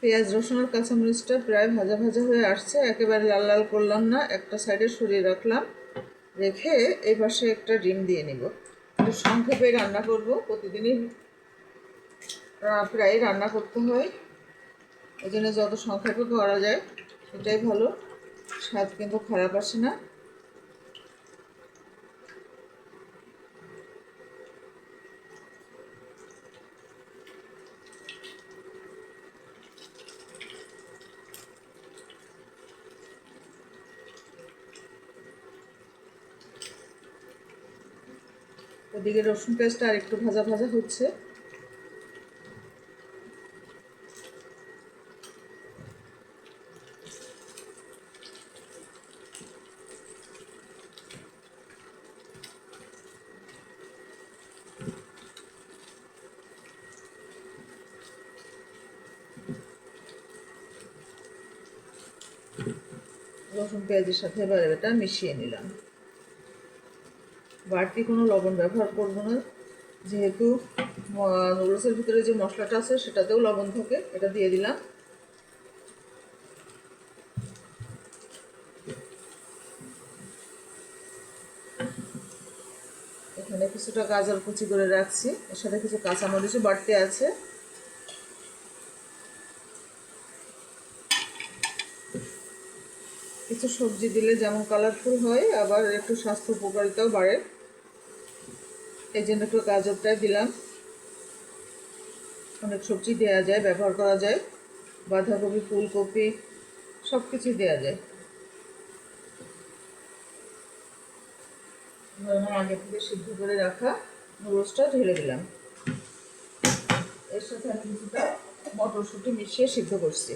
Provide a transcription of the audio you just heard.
পেঁয়াজ রসুন আর কাঁচামরিচটা প্রায় ভাজা ভাজা হয়ে আসছে, একেবারে লাল লাল করলাম না, একটা সাইডে সরিয়ে রাখলাম। রেখে এই পাশে একটা ডিম দিয়ে নিব। একটু সংক্ষেপে রান্না করব, প্রতিদিনই প্রায় রান্না করতে হয়, এই জন্য যত সংক্ষেপে করা যায় সেটাই ভালো, স্বাদ কিন্তু খারাপ আসে না। ওদিকে রসুন পেঁয়াজটা আর একটু ভাজা ভাজা হচ্ছে। রসুন পেঁয়াজের সাথে এবার এটা মিশিয়ে নিলাম। বাড়তি কোনো লবণ ব্যবহার করব না, যেহেতু নুডলসের ভিতরে যে মশলাটা আছে সেটাতেও লবণ থাকে। এটা দিয়ে দিলাম। এখানে কিছুটা গাজর কুচি করে রাখছি, এর সাথে কিছু কাঁচামরিচও বাড়তি আছে। কিছু সবজি দিলে যেমন কালারফুল হয়, আবার একটু স্বাস্থ্য উপকারিতাও বাড়ে, এই জন্য একটু গাজরটাই দিলাম। অনেক সবজি দেওয়া যায়, ব্যবহার করা যায়, বাঁধাকপি, ফুলকপি সব কিছুই দেওয়া যায়। আমার আগে থেকে সিদ্ধ করে রাখা নুডলসটা ঢেলে দিলাম। এর সাথে আমি কিছুটা মটরশুঁটি মিশিয়ে সিদ্ধ করছি।